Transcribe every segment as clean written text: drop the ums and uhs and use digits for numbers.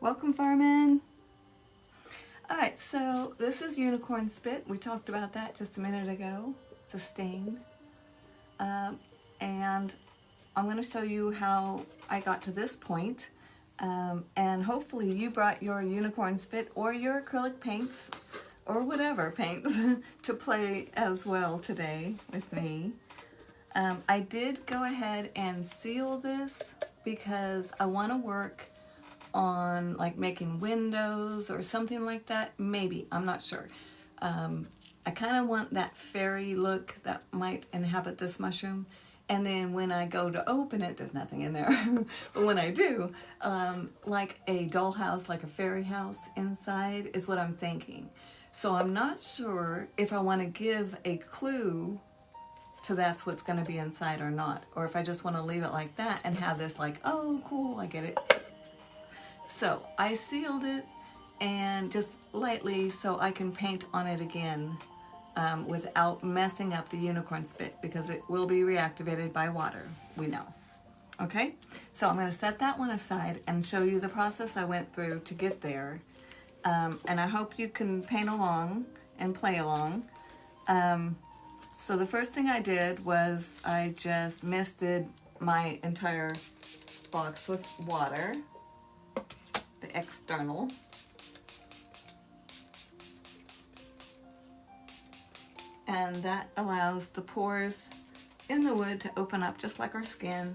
Welcome, Fireman. Alright, so this is unicorn spit. We talked about that just a minute ago. It's a stain. And I'm going to show you how I got to this point. And hopefully you brought your unicorn spit or your acrylic paints or whatever paints to play as well today with me. I did go ahead and seal this because I want to work on like making windows or something like that. Maybe, I'm not sure. I kind of want that fairy look that might inhabit this mushroom. And then when I go to open it, there's nothing in there. But when I do, like a dollhouse, like a fairy house inside is what I'm thinking. So I'm not sure if I want to give a clue to that's what's going to be inside or not. Or if I just want to leave it like that and have this like, oh, cool, I get it. So I sealed it and just lightly so I can paint on it again without messing up the unicorn spit because it will be reactivated by water, we know. Okay, so I'm going to set that one aside and show you the process I went through to get there. And I hope you can paint along and play along. So the first thing I did was I just misted my entire box with water. The external. And that allows the pores in the wood to open up just like our skin.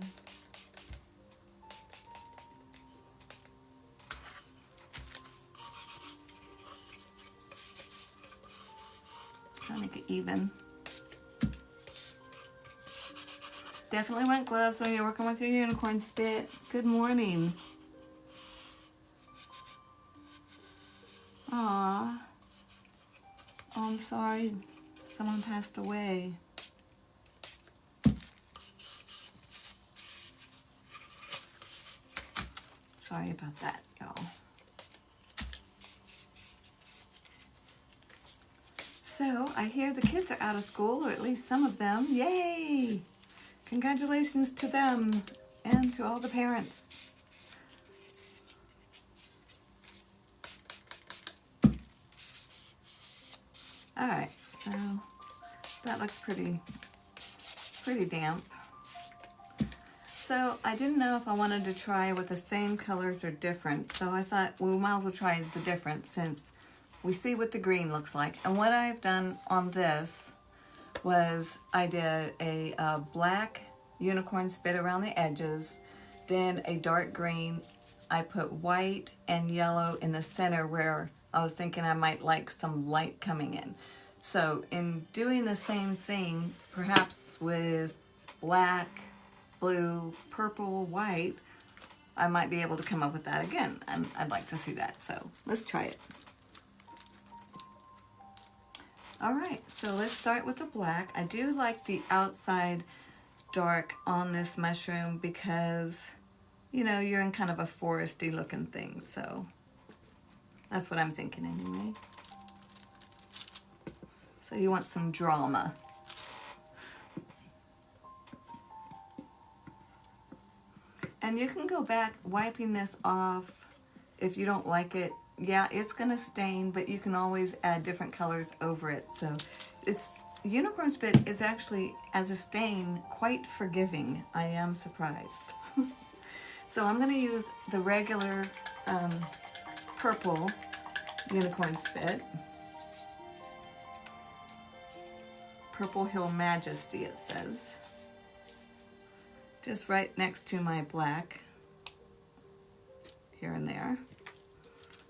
Try to make it even. Definitely want gloves when you're working with your unicorn spit. Good morning. Aw. Oh, I'm sorry. Someone passed away. Sorry about that, y'all. So, I hear the kids are out of school, or at least some of them. Yay! Congratulations to them and to all the parents. Alright, so that looks pretty damp. So I didn't know if I wanted to try with the same colors or different, so I thought we might as well try the different since we see what the green looks like. And what I've done on this was I did a black unicorn spit around the edges, then a dark green. I put white and yellow in the center where I was thinking I might like some light coming in. So in doing the same thing, perhaps with black, blue, purple, white, I might be able to come up with that again. And I'd like to see that. So let's try it. All right, so let's start with the black. I do like the outside dark on this mushroom because, you know, you're in kind of a foresty looking thing. So that's what I'm thinking anyway. So you want some drama. And you can go back wiping this off if you don't like it. Yeah, it's gonna stain, but you can always add different colors over it. So it's unicorn spit is actually, as a stain, quite forgiving. I am surprised. So I'm gonna use the regular purple unicorn spit. Purple Hill Majesty, it says. Just right next to my black, here and there.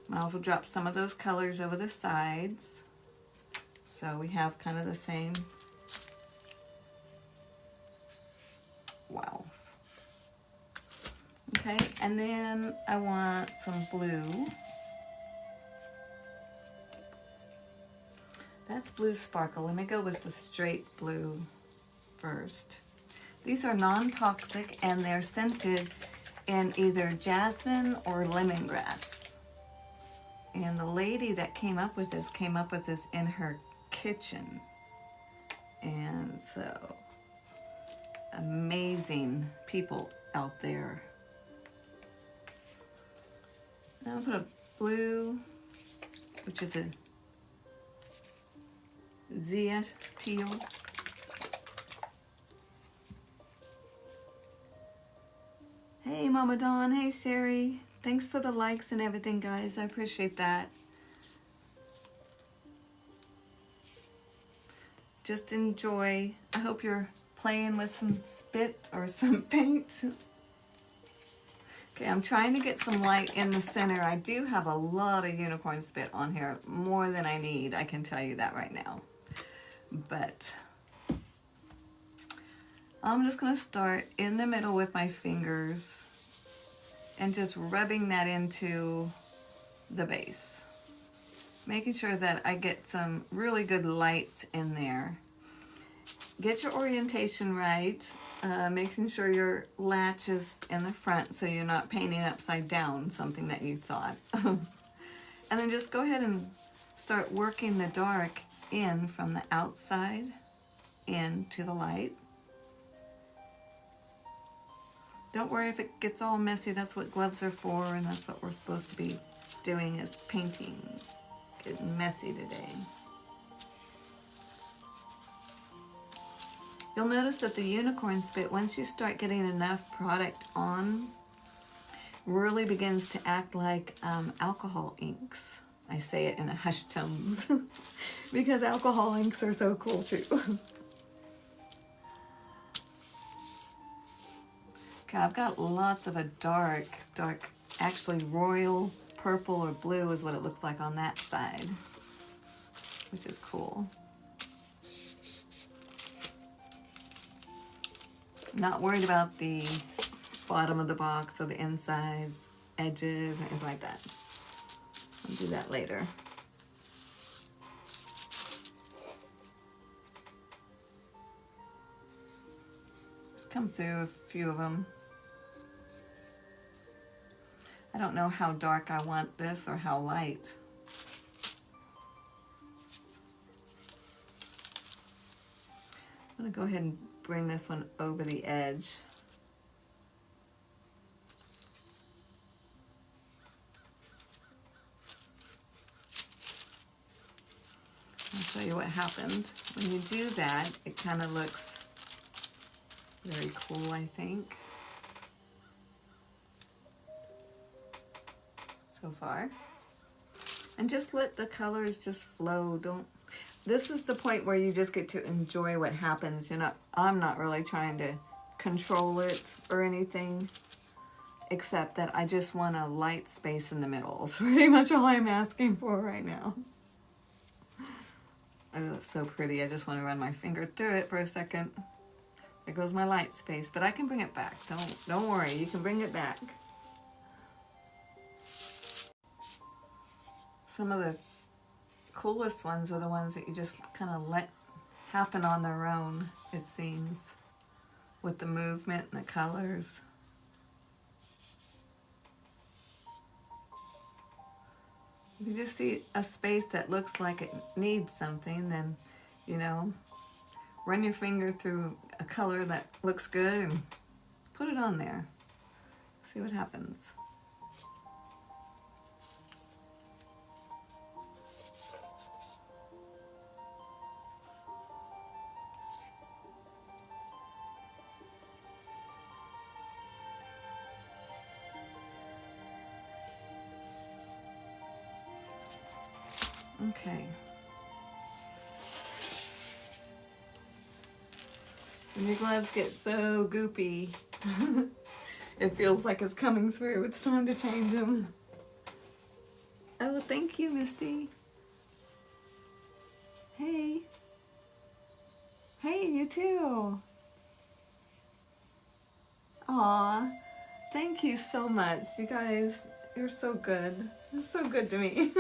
Might as well drop some of those colors over the sides. So we have kind of the same. Wow. Okay, and then I want some blue. That's Blue Sparkle. Let me go with the straight blue first. These are non-toxic and they're scented in either jasmine or lemongrass. And the lady that came up with this in her kitchen. And so, amazing people out there. Now I'll put a blue, which is a Zia teal. Hey Mama Dawn, hey Sherry. Thanks for the likes and everything, guys. I appreciate that. Just enjoy. I hope you're playing with some spit or some paint. Okay, I'm trying to get some light in the center. I do have a lot of unicorn spit on here, more than I need. I can tell you that right now. But I'm just going to start in the middle with my fingers and just rubbing that into the base. Making sure that I get some really good lights in there. Get your orientation right, making sure your latch is in the front so you're not painting upside down, something that you thought. And then just go ahead and start working the dark in from the outside into the light. Don't worry if it gets all messy. That's what gloves are for, and that's what we're supposed to be doing, is painting. Getting messy today. You'll notice that the unicorn spit, once you start getting enough product on, really begins to act like alcohol inks. I say it in a hushed tones because alcohol inks are so cool too. Okay, I've got lots of a dark, actually royal purple or blue is what it looks like on that side, which is cool. Not worried about the bottom of the box or the insides, edges, or anything like that. I'll do that later. Just come through a few of them. I don't know how dark I want this or how light. I'm going to go ahead and bring this one over the edge. I'll show you what happened. When you do that, it kind of looks very cool, I think. So far. And just let the colors just flow. This is the point where you just get to enjoy what happens. I'm not really trying to control it or anything, except that I just want a light space in the middle. It's pretty much all I'm asking for right now. Oh, it's so pretty. I just want to run my finger through it for a second. There goes my light space, but I can bring it back. Don't worry, you can bring it back. Some of the coolest ones are the ones that you just kind of let happen on their own, it seems, with the movement and the colors. If you just see a space that looks like it needs something, then, run your finger through a color that looks good and put it on there. See what happens. Okay. When your gloves get so goopy, it feels like it's coming through. It's time to change them. Oh, thank you, Misty. Hey. Hey, you too. Aw, thank you so much. You guys, you're so good. You're so good to me.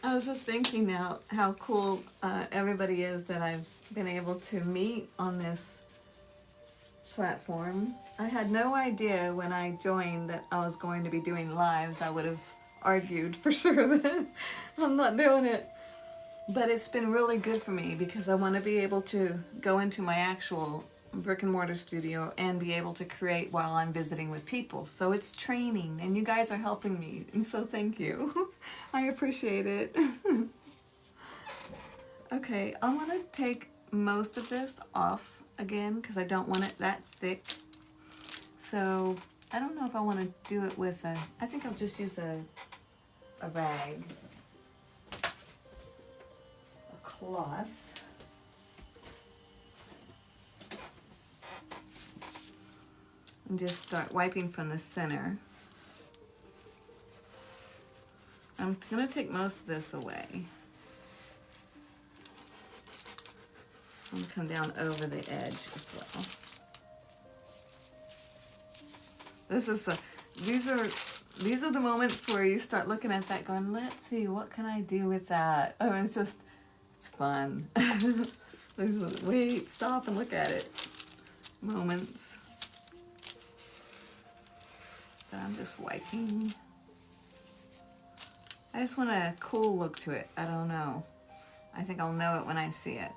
I was just thinking now how cool everybody is that I've been able to meet on this platform. I had no idea when I joined that I was going to be doing lives. I would have argued for sure that I'm not doing it. But it's been really good for me because I want to be able to go into my actual brick and mortar studio and be able to create while I'm visiting with people. So it's training, and you guys are helping me, and so thank you. I appreciate it. Okay, I want to take most of this off again because I don't want it that thick. So I don't know if I want to do it with a, I think I'll just use a rag, a cloth. And just start wiping from the center. I'm going to take most of this away. I'm going to come down over the edge as well. These are the moments where you start looking at that going, let's see, what can I do with that? Oh, it's fun. Wait, stop and look at it. Moments. But I'm just wiping. I just want a cool look to it. I don't know. I think I'll know it when I see it.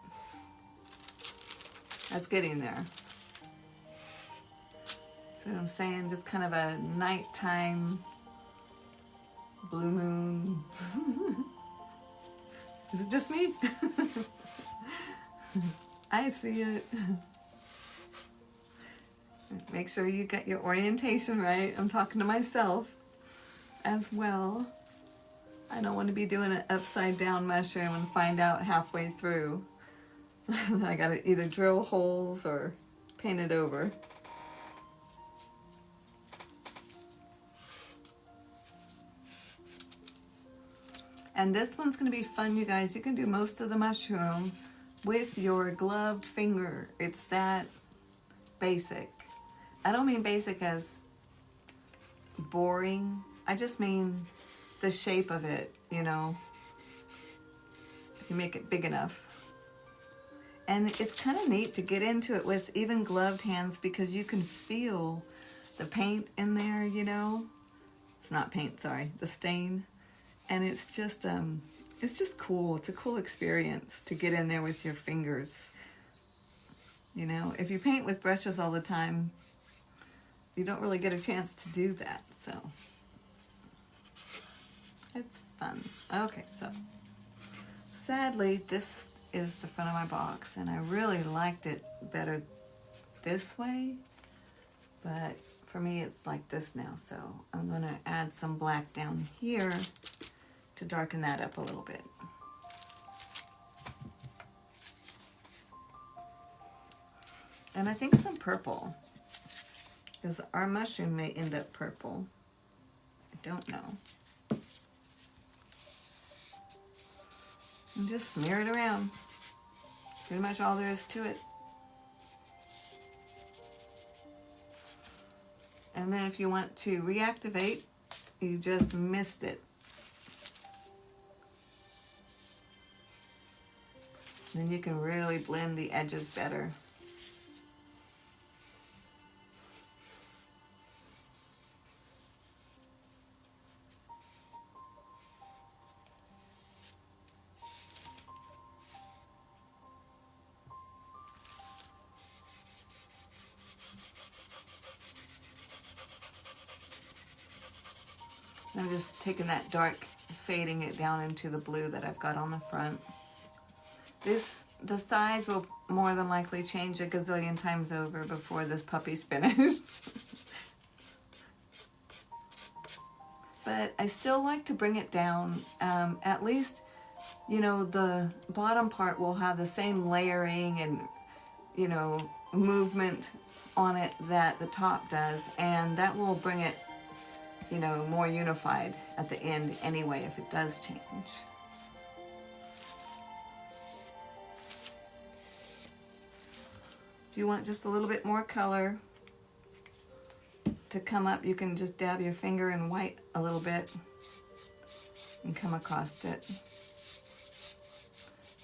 That's getting there. So I'm saying just kind of a nighttime blue moon. Is it just me? I see it. Make sure you get your orientation right. I'm talking to myself as well. I don't want to be doing an upside down mushroom and find out halfway through that I gotta either drill holes or paint it over. And this one's gonna be fun, you guys. You can do most of the mushroom with your gloved finger. It's that basic. I don't mean basic as boring. I just mean the shape of it, you know. You make it big enough. And it's kind of neat to get into it with even gloved hands because you can feel the paint in there, you know. It's not paint, sorry, the stain. And it's just cool. It's a cool experience to get in there with your fingers. You know, if you paint with brushes all the time, you don't really get a chance to do that, so it's fun. Okay, so sadly, this is the front of my box, and I really liked it better this way, but for me it's like this now, so I'm going to add some black down here to darken that up a little bit. And I think some purple, because our mushroom may end up purple. I don't know. And just smear it around. Pretty much all there is to it. And then if you want to reactivate, you just mist it. Then you can really blend the edges better. I'm just taking that dark, fading it down into the blue that I've got on the front. The size will more than likely change a gazillion times over before this puppy's finished. But I still like to bring it down. At least, you know, the bottom part will have the same layering and, you know, movement on it that the top does. And that will bring it, you know, more unified at the end anyway if it does change. If you want just a little bit more color to come up, you can just dab your finger in white a little bit and come across it.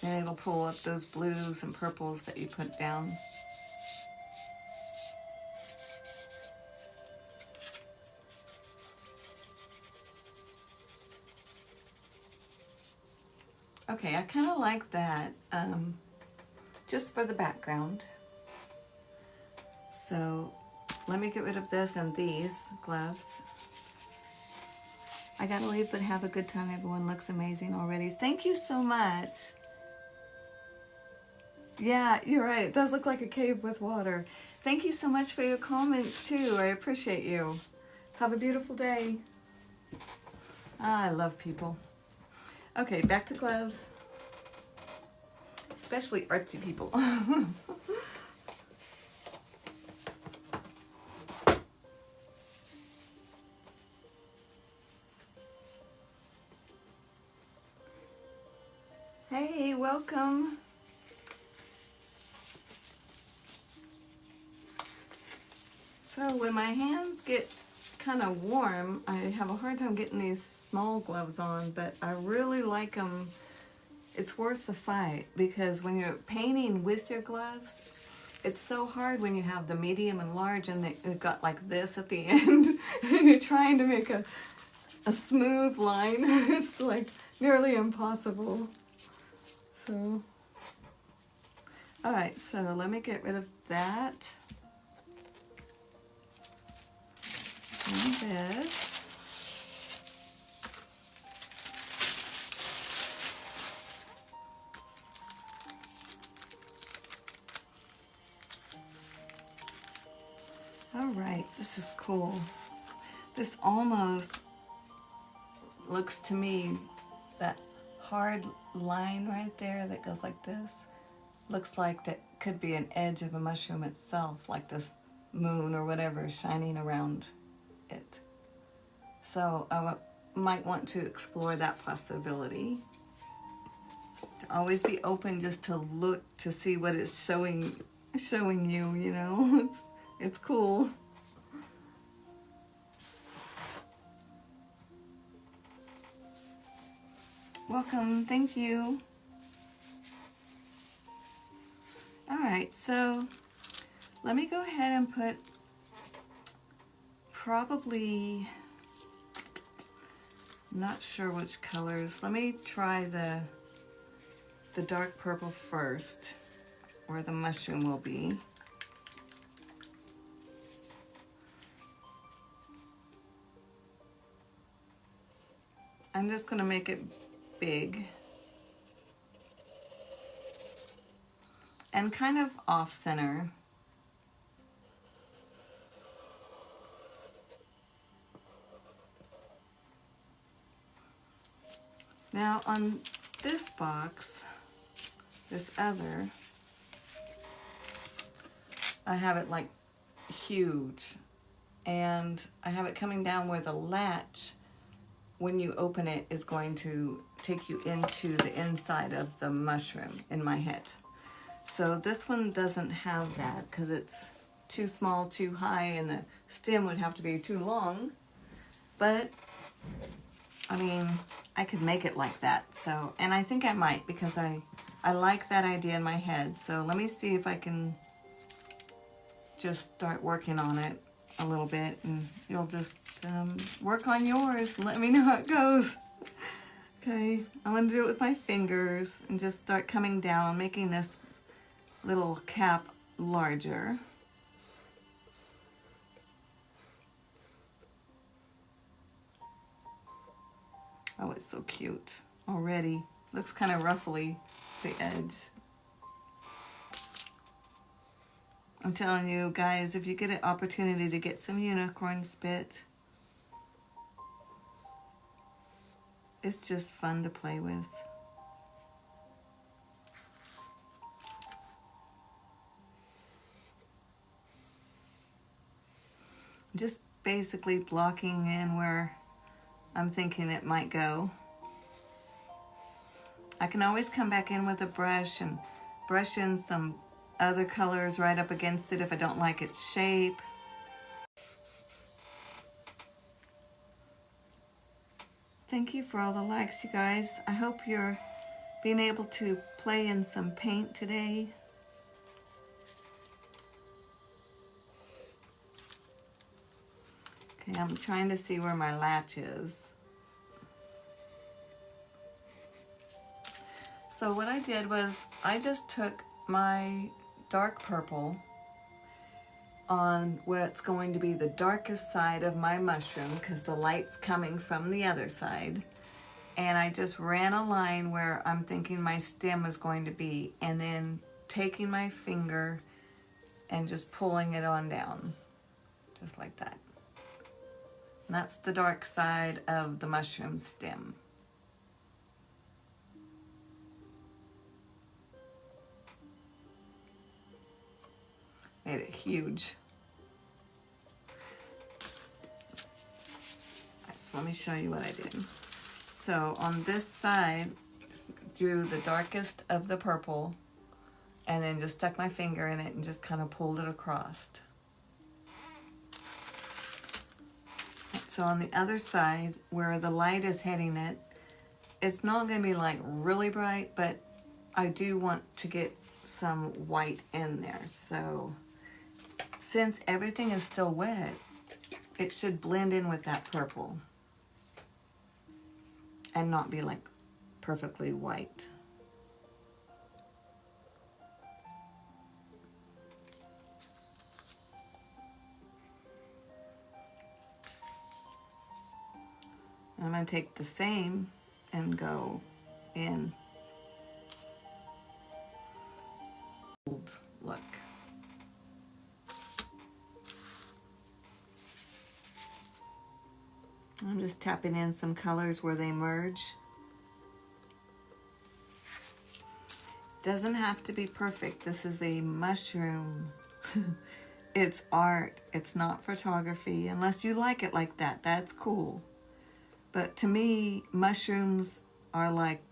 And it'll pull up those blues and purples that you put down. I kind of like that, just for the background. So let me get rid of this and these gloves. I gotta leave, but have a good time. Everyone looks amazing already. Thank you so much. Yeah, you're right. It does look like a cave with water. Thank you so much for your comments too. I appreciate you. Have a beautiful day. I love people. Okay, back to gloves. Especially artsy people. Hey, welcome. So when my hands get kind of warm, I have a hard time getting these small gloves on, but I really like them. It's worth the fight because when you're painting with your gloves, it's so hard when you have the medium and large and they've got like this at the end and you're trying to make a smooth line. It's like nearly impossible. So, all right, so let me get rid of that. And this. All right, this is cool. This almost looks to me, that hard line right there that goes like this, looks like that could be an edge of a mushroom itself, like this moon or whatever shining around it. So I might want to explore that possibility. To always be open just to look to see what it's showing you, you know. It's cool. Welcome, thank you. All right, so let me go ahead and put probably, not sure which colors. Let me try the dark purple first, where the mushroom will be. I'm just going to make it big and kind of off center. Now on this box, this other, I have it like huge, and I have it coming down where the latch, when you open it, is going to take you into the inside of the mushroom in my head. So this one doesn't have that because it's too small, too high, and the stem would have to be too long. But I mean, I could make it like that. So, and I think I might, because I like that idea in my head. So let me see if I can just start working on it a little bit, and you'll just work on yours and let me know how it goes. Okay, I'm going to do it with my fingers and just start coming down, making this little cap larger. Oh, it's so cute already. Looks kind of ruffly, the edge. I'm telling you guys, if you get an opportunity to get some unicorn spit, it's just fun to play with. Just basically blocking in where I'm thinking it might go. I can always come back in with a brush and brush in some other colors right up against it if I don't like its shape. Thank you for all the likes, you guys. I hope you're being able to play in some paint today. Okay, I'm trying to see where my latch is. So what I did was I just took my dark purple on where it's going to be the darkest side of my mushroom because the light's coming from the other side. And I just ran a line where I'm thinking my stem is going to be, and then taking my finger and just pulling it on down, just like that. And that's the dark side of the mushroom stem. Made it huge. Alright, so let me show you what I did. So on this side, just drew the darkest of the purple and then just stuck my finger in it and just kind of pulled it across. So on the other side, where the light is hitting it, it's not going to be like really bright, but I do want to get some white in there. So since everything is still wet, it should blend in with that purple and not be like perfectly white. I'm going to take the same and go in. Look. I'm just tapping in some colors where they merge. Doesn't have to be perfect. This is a mushroom. It's art. It's not photography. Unless you like it like that, that's cool. But to me, mushrooms are like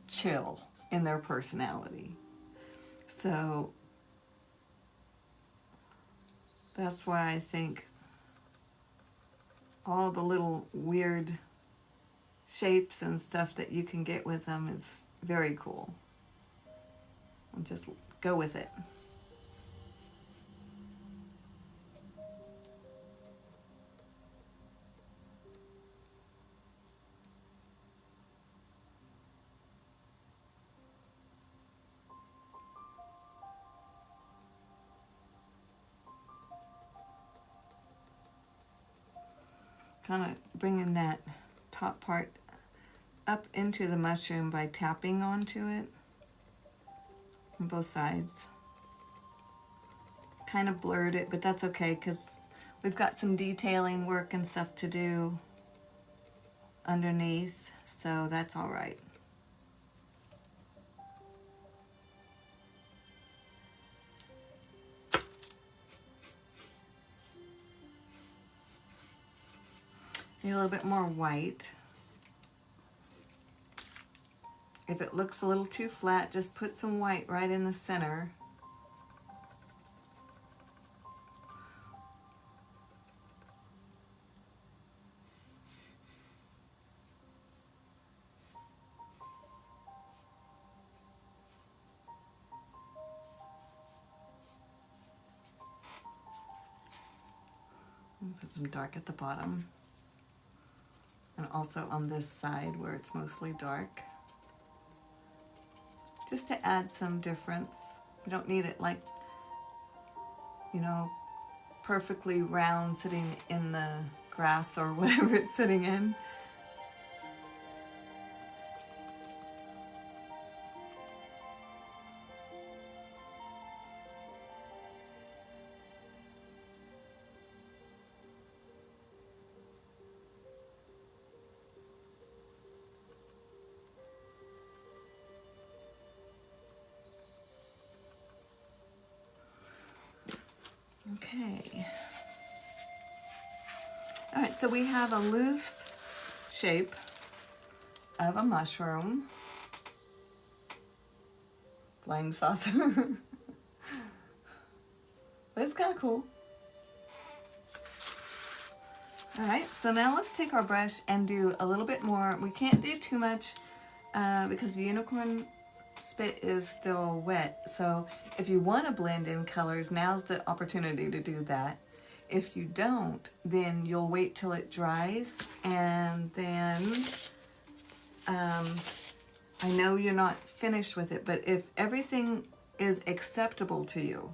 chill in their personality. So that's why I think all the little weird shapes and stuff that you can get with them is very cool. And just go with it. Kind of bringing that top part up into the mushroom by tapping onto it on both sides. Kind of blurred it, but that's okay because we've got some detailing work and stuff to do underneath, so that's all right. Need a little bit more white. If it looks a little too flat, just put some white right in the center. And put some dark at the bottom. And also on this side where it's mostly dark. Just to add some difference. You don't need it like, you know, perfectly round sitting in the grass or whatever it's sitting in. Okay. All right, so we have a loose shape of a mushroom. Flying saucer. But it's kind of cool. All right, so now let's take our brush and do a little bit more. We can't do too much because the unicorn spit is still wet. So if you want to blend in colors, now's the opportunity to do that. If you don't, then you'll wait till it dries, and then I know you're not finished with it, but if everything is acceptable to you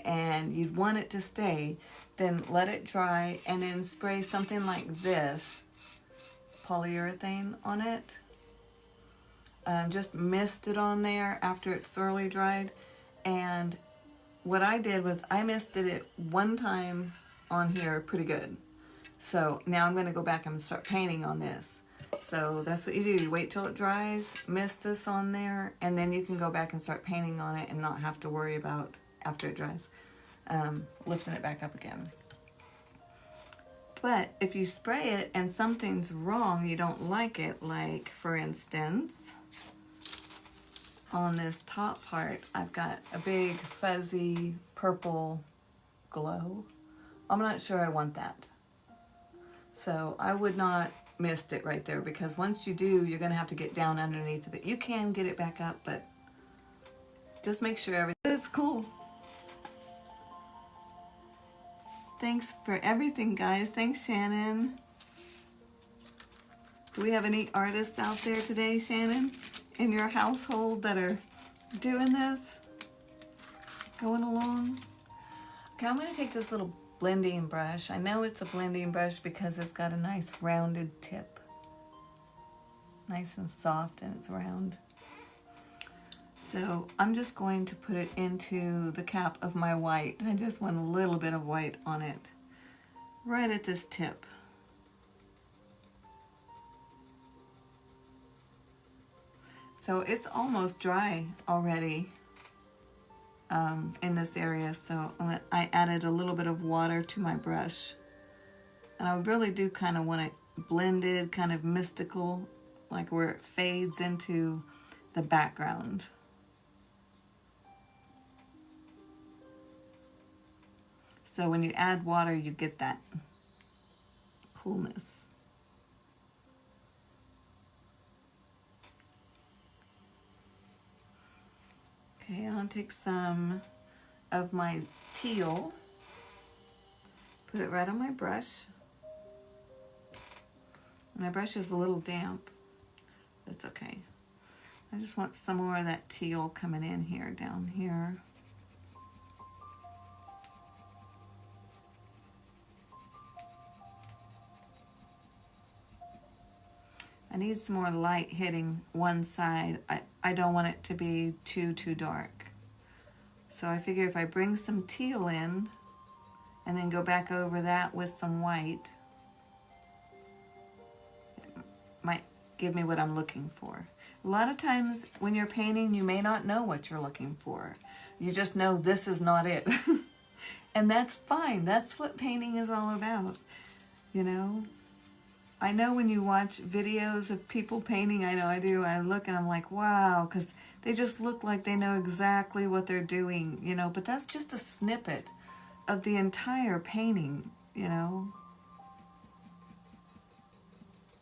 and you'd want it to stay, then let it dry and then spray something like this, polyurethane, on it. Just mist it on there after it's thoroughly dried. And what I did was I misted it one time on here pretty good. So now I'm going to go back and start painting on this. So that's what you do. You wait till it dries, mist this on there, and then you can go back and start painting on it and not have to worry about, after it dries, lifting it back up again. But if you spray it and something's wrong, you don't like it, like for instance, on this top part, I've got a big fuzzy purple glow. I'm not sure I want that. So I would not mist it right there, because once you do, you're going to have to get down underneath of it. You can get it back up, but just make sure everything is cool. Thanks for everything, guys. Thanks, Shannon. Do we have any artists out there today, Shannon, in your household that are doing this? Going along? Okay, I'm going to take this little blending brush. I know it's a blending brush because it's got a nice rounded tip. Nice and soft, and it's round. So I'm just going to put it into the cap of my white. I just want a little bit of white on it, right at this tip. So it's almost dry already in this area, so I added a little bit of water to my brush. And I really do kind of want it blended, kind of mystical, like where it fades into the background. So when you add water, you get that coolness. Okay, I'll take some of my teal, put it right on my brush. My brush is a little damp. That's okay. I just want some more of that teal coming in here, down here. I need some more light hitting one side. I don't want it to be too dark. So I figure if I bring some teal in and then go back over that with some white, it might give me what I'm looking for. A lot of times when you're painting, you may not know what you're looking for. You just know this is not it. And that's fine. That's what painting is all about, you know? I know when you watch videos of people painting, I know I do, I look and I'm like, wow, because they just look like they know exactly what they're doing, you know, but that's just a snippet of the entire painting, you know.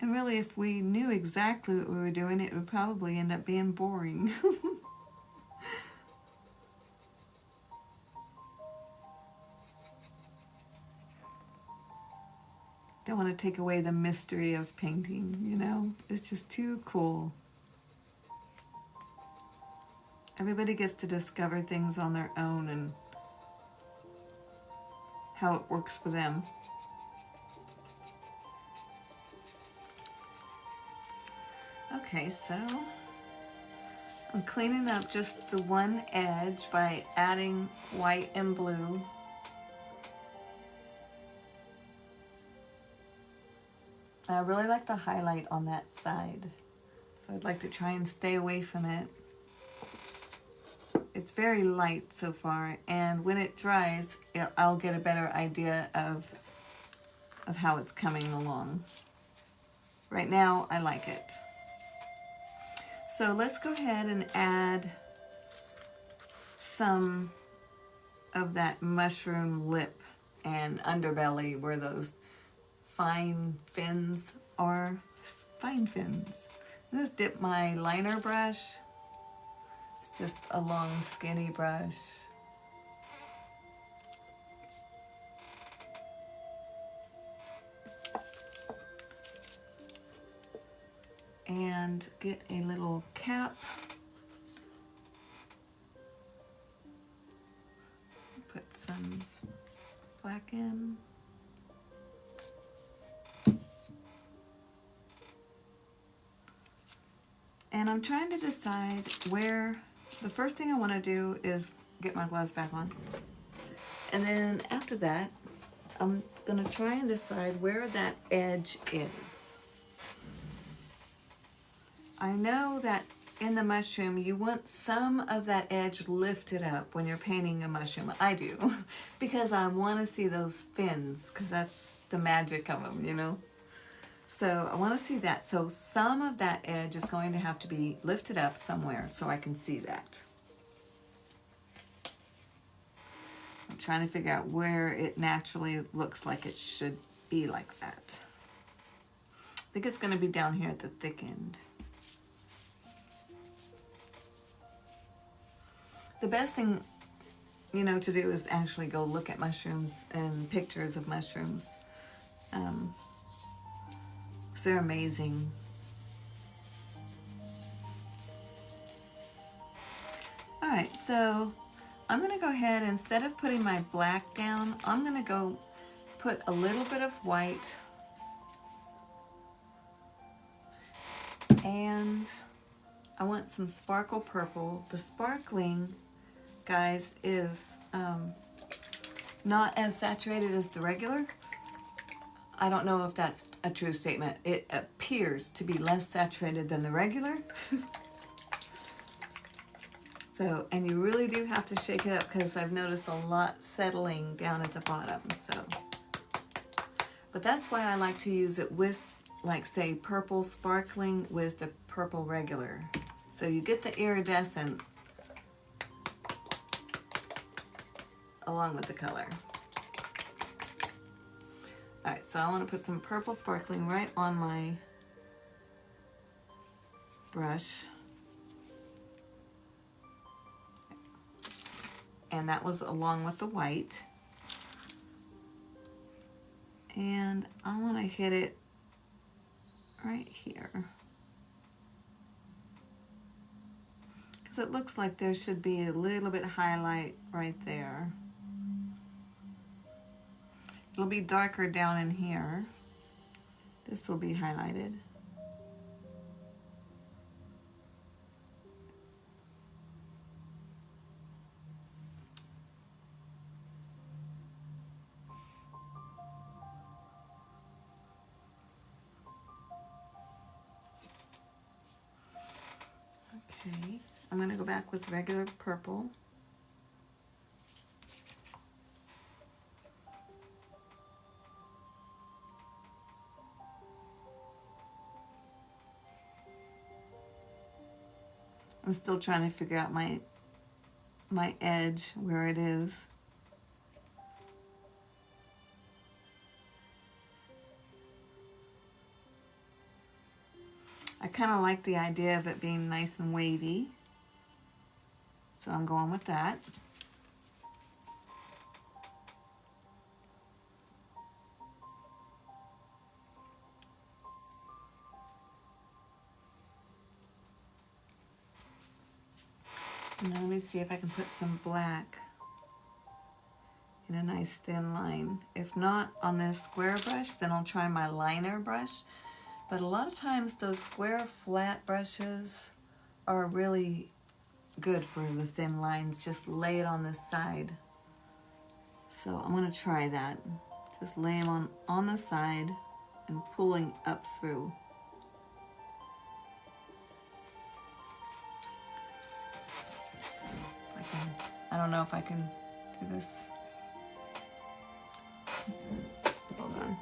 And really, if we knew exactly what we were doing, it would probably end up being boring. Don't want to take away the mystery of painting, you know? It's just too cool. Everybody gets to discover things on their own and how it works for them. Okay, so I'm cleaning up just the one edge by adding white and blue. I really like the highlight on that side, so I'd like to try and stay away from it. It's very light so far, and when it dries, I'll get a better idea of how it's coming along. Right now, I like it. So let's go ahead and add some of that mushroom lip and underbelly where those fine fins are. Fine fins. I just dip my liner brush. It's just a long skinny brush. And get a little cap. Put again. And I'm trying to decide where, the first thing I want to do is get my gloves back on. And then after that, I'm going to try and decide where that edge is. I know that in the mushroom, you want some of that edge lifted up when you're painting a mushroom. I do, because I want to see those fins, because that's the magic of them, you know? So I want to see that. So some of that edge is going to have to be lifted up somewhere so I can see that. I'm trying to figure out where it naturally looks like it should be like that. I think it's going to be down here at the thick end. The best thing, you know, to do is actually go look at mushrooms and pictures of mushrooms. 'Cause they're amazing. All right, so I'm going to go ahead, instead of putting my black down, I'm going to go put a little bit of white and I want some sparkle purple. The sparkling, guys, is not as saturated as the regular. I don't know if that's a true statement. It appears to be less saturated than the regular. So, and you really do have to shake it up because I've noticed a lot settling down at the bottom. So, but that's why I like to use it with, like, say, purple sparkling with the purple regular. So you get the iridescent along with the color. All right, so I want to put some purple sparkling right on my brush. And that was along with the white. And I want to hit it right here. Because it looks like there should be a little bit highlight right there. It'll be darker down in here. This will be highlighted. Okay, I'm going to go back with regular purple. I'm still trying to figure out my edge, where it is. I kind of like the idea of it being nice and wavy, so I'm going with that. Now let me see if I can put some black in a nice thin line. If not on this square brush, then I'll try my liner brush. But a lot of times those square flat brushes are really good for the thin lines. Just lay it on this side. So I'm going to try that. Just lay them on the side and pulling up through. I don't know if I can do this. Hold on.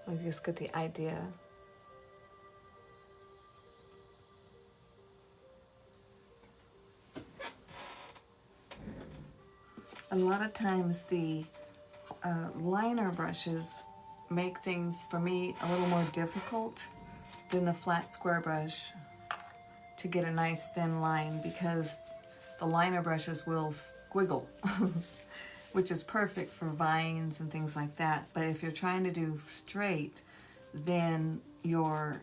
I just get the idea. A lot of times the liner brushes make things for me a little more difficult than the flat square brush to get a nice thin line, because the liner brushes will squiggle, which is perfect for vines and things like that. But if you're trying to do straight, then your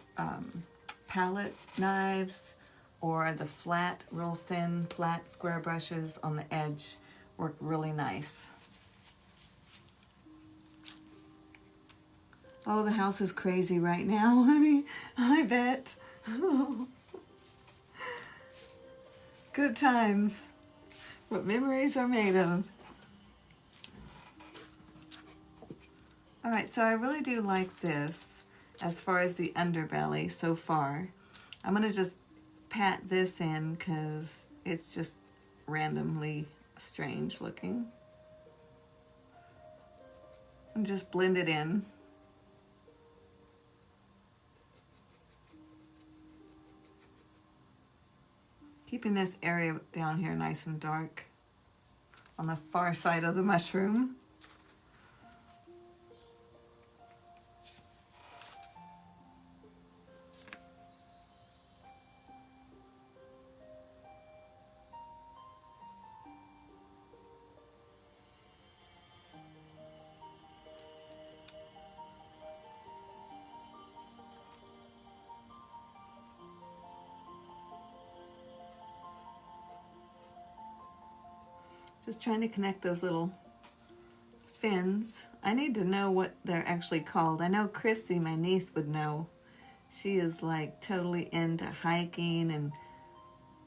palette knives or the flat, real thin, flat square brushes on the edge work really nice. Oh, the house is crazy right now, honey. I bet. Good times. What memories are made of. All right, so I really do like this as far as the underbelly so far. I'm gonna just pat this in because it's just randomly strange looking. And just blend it in. Keeping this area down here nice and dark on the far side of the mushroom. Just trying to connect those little fins. I need to know what they're actually called. I know Chrissy, my niece, would know. She is like totally into hiking and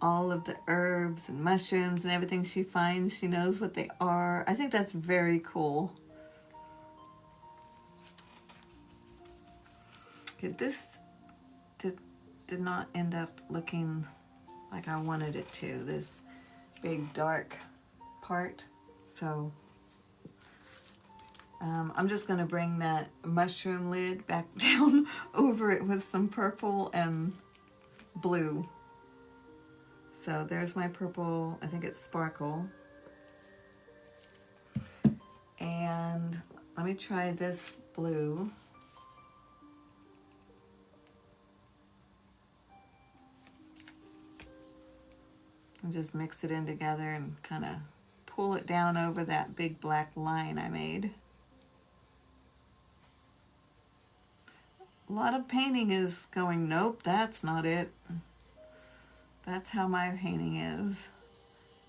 all of the herbs and mushrooms and everything she finds. She knows what they are. I think that's very cool. Okay, this did not end up looking like I wanted it to, this big dark part. So I'm just going to bring that mushroom lid back down over it with some purple and blue. So there's my purple, I think it's Sparkle. And let me try this blue. And just mix it in together and kind of pull it down over that big black line I made. A lot of painting is going, nope, that's not it. That's how my painting is.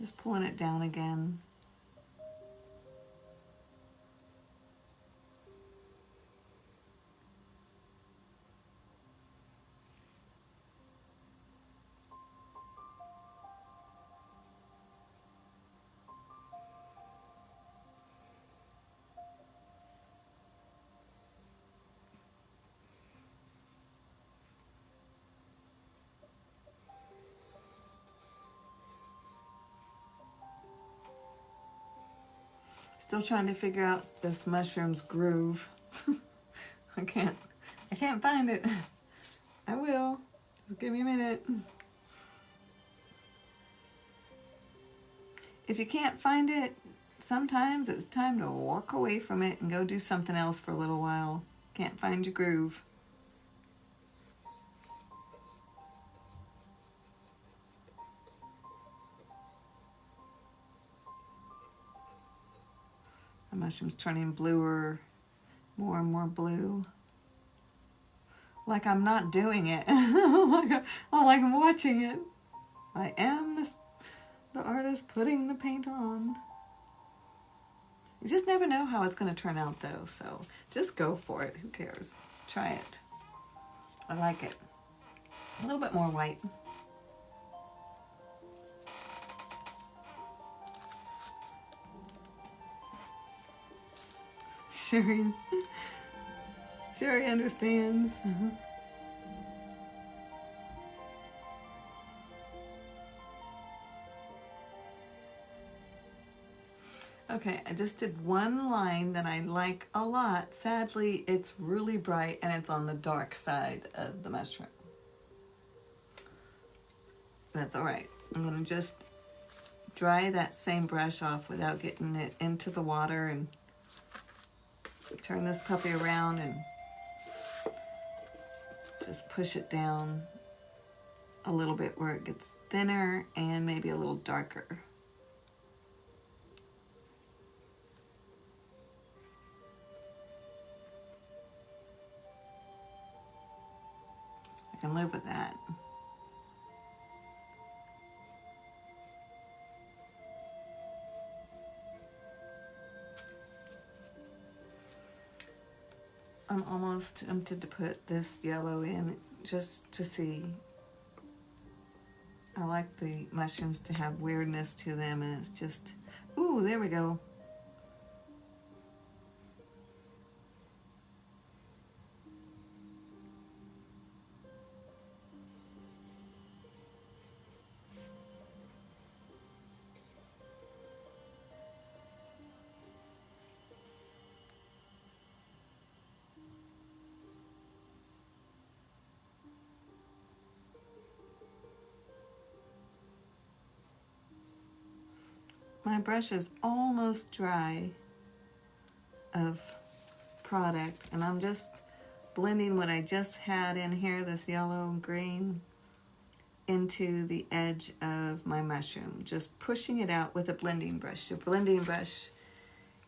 Just pulling it down again. Still trying to figure out this mushroom's groove. I can't find it. I will. Just give me a minute. If you can't find it, sometimes it's time to walk away from it and go do something else for a little while. Can't find your groove. The mushroom's turning bluer, more and more blue. Like I'm not doing it. Like I'm watching it. I am the artist putting the paint on. You just never know how it's going to turn out though, so just go for it. Who cares? Try it. I like it. A little bit more white. Sherry understands. Okay, I just did one line that I like a lot. Sadly, it's really bright and it's on the dark side of the mushroom. That's all right. I'm gonna just dry that same brush off without getting it into the water and turn this puppy around and just push it down. a little bit where it gets thinner and maybe a little darker. I can live with that. I'm almost tempted to put this yellow in just to see. I like the mushrooms to have weirdness to them, and it's just, ooh, there we go. My brush is almost dry of product, and I'm just blending what I just had in here, this yellow and green, into the edge of my mushroom, just pushing it out with a blending brush. A blending brush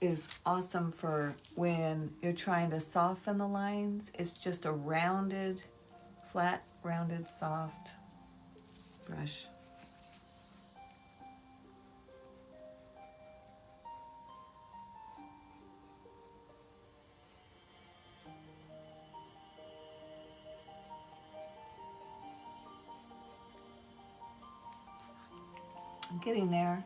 is awesome for when you're trying to soften the lines. It's just a rounded, flat, rounded, soft brush. I'm getting there.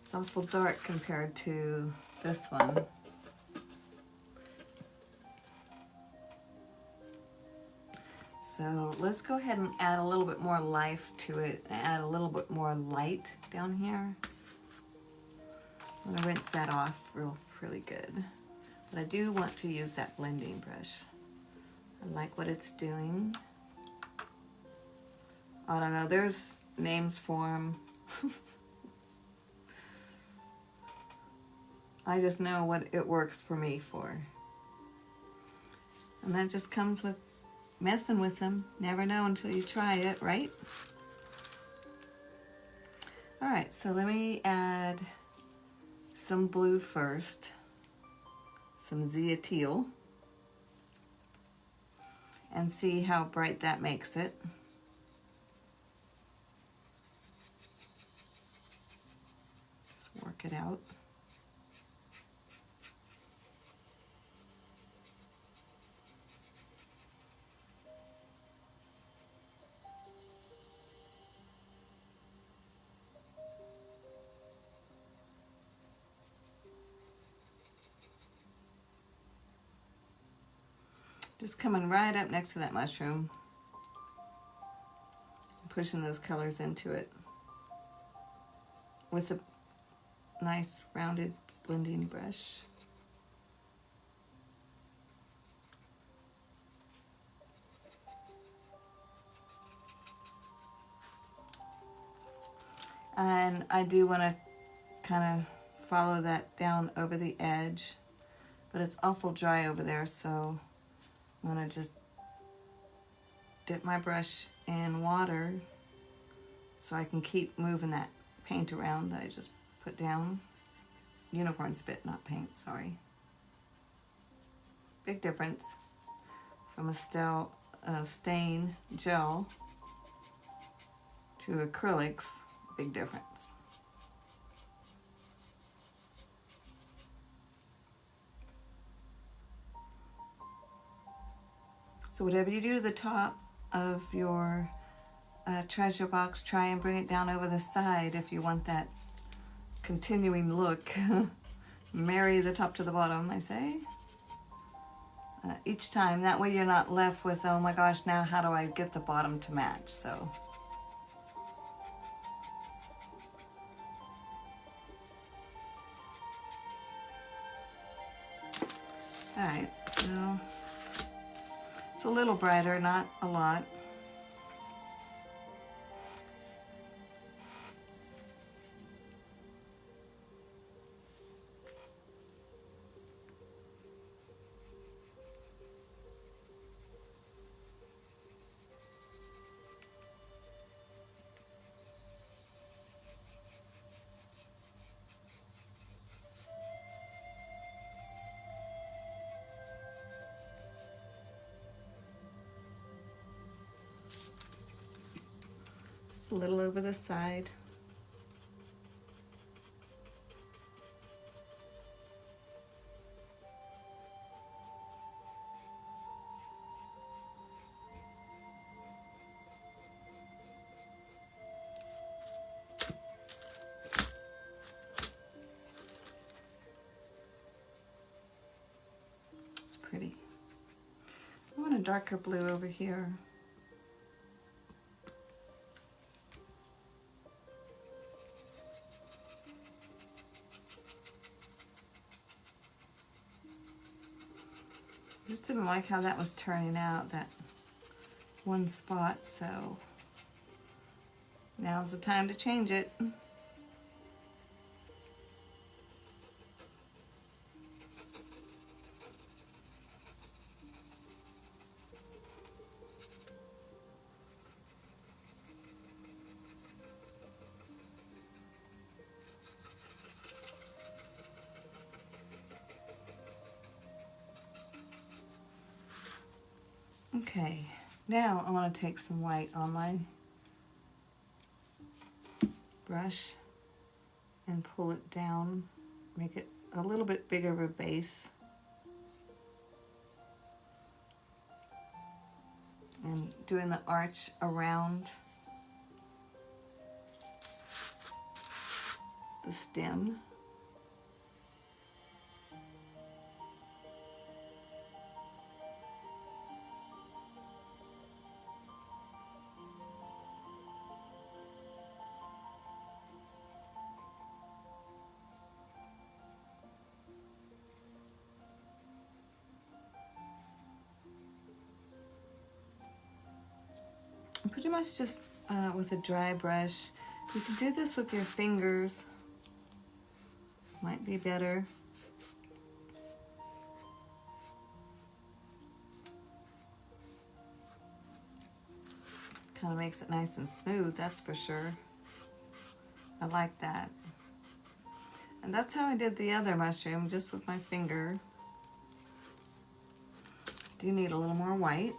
It's awful dark compared to this one. So let's go ahead and add a little bit more life to it, add a little bit more light down here. I'm gonna rinse that off really good. But I do want to use that blending brush. I like what it's doing. I don't know, there's names for them. I just know what it works for me for. And that just comes with messing with them. Never know until you try it, right? All right, so let me add some blue first, some Zia teal, and see how bright that makes it. Just work it out. Just coming right up next to that mushroom, pushing those colors into it with a nice rounded blending brush. And I do want to kind of follow that down over the edge, but it's awful dry over there, so I'm going to just dip my brush in water so I can keep moving that paint around that I just put down. Unicorn spit, not paint, sorry. Big difference from a stain gel to acrylics, big difference. So whatever you do to the top of your treasure box, try and bring it down over the side if you want that continuing look. Marry the top to the bottom, I say. Each time, that way you're not left with, oh my gosh, now how do I get the bottom to match? So. Alright, so it's a little brighter, not a lot. a little over the side. It's pretty. I want a darker blue over here. Just didn't like how that was turning out, that one spot, so now's the time to change it. Okay, now I want to take some white on my brush and pull it down, make it a little bit bigger of a base. And doing the arch around the stem. Pretty much just with a dry brush. You can do this with your fingers. Might be better. Kind of makes it nice and smooth, that's for sure. I like that. And that's how I did the other mushroom, just with my finger. Do need a little more white.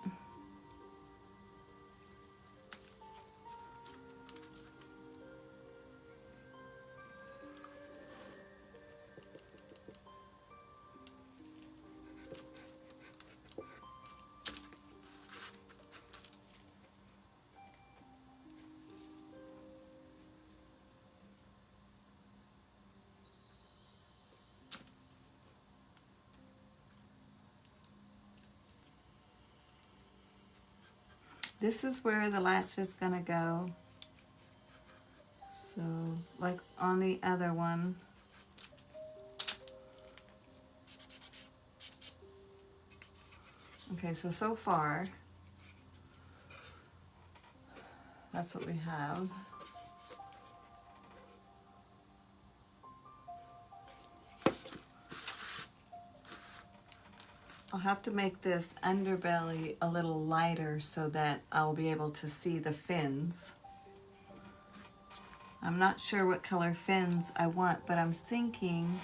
This is where the latch is gonna go. So, like on the other one. Okay, so far, that's what we have. I'll have to make this underbelly a little lighter so that I'll be able to see the fins. I'm not sure what color fins I want, but I'm thinking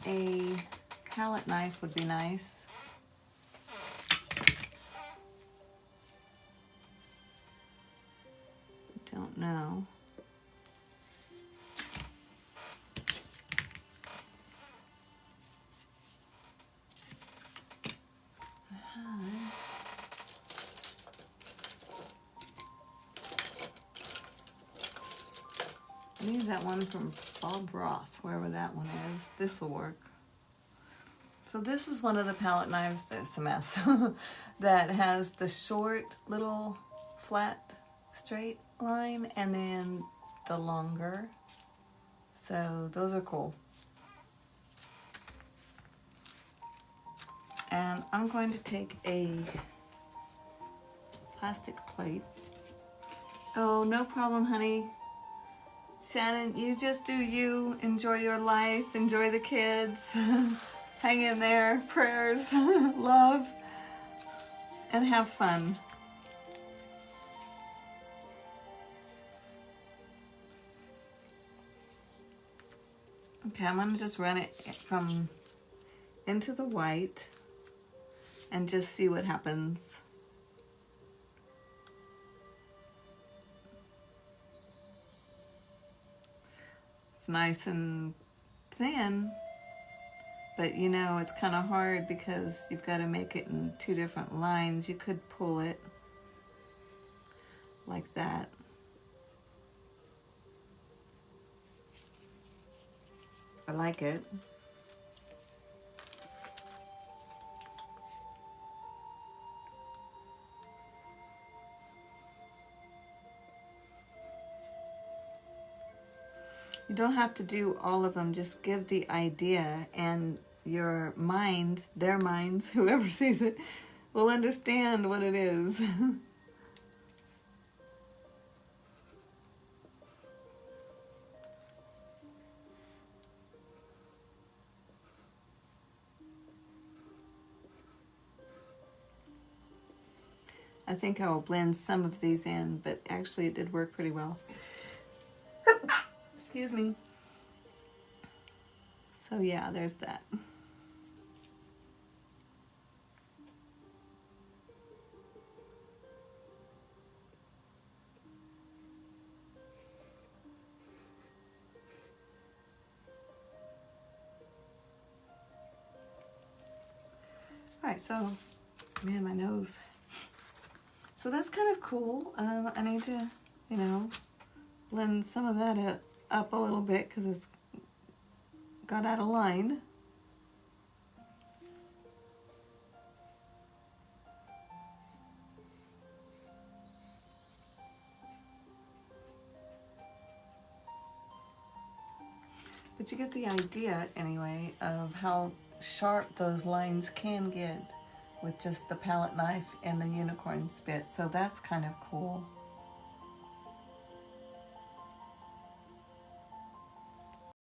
a palette knife would be nice. Don't know. I need that one from Bob Ross, wherever that one is. This will work. So this is one of the palette knives, that's a mess, that has the short little flat straight line and then the longer. So those are cool. And I'm going to take a plastic plate. Oh, no problem, honey. Shannon, you just do you. Enjoy your life. Enjoy the kids. Hang in there. Prayers, love, and have fun. Okay, I'm going to just run it from into the white and just see what happens. It's nice and thin, but you know, it's kind of hard because you've got to make it in two different lines. You could pull it like that. I like it. You don't have to do all of them, just give the idea, and your mind, their minds, whoever sees it, will understand what it is. I think I will blend some of these in, but actually it did work pretty well. Excuse me. So yeah, there's that. All right, so, man, my nose. So that's kind of cool. I need to, you know, blend some of that up a little bit because it's got out of line. But you get the idea, anyway, of how sharp those lines can get with just the palette knife and the unicorn spit. So that's kind of cool.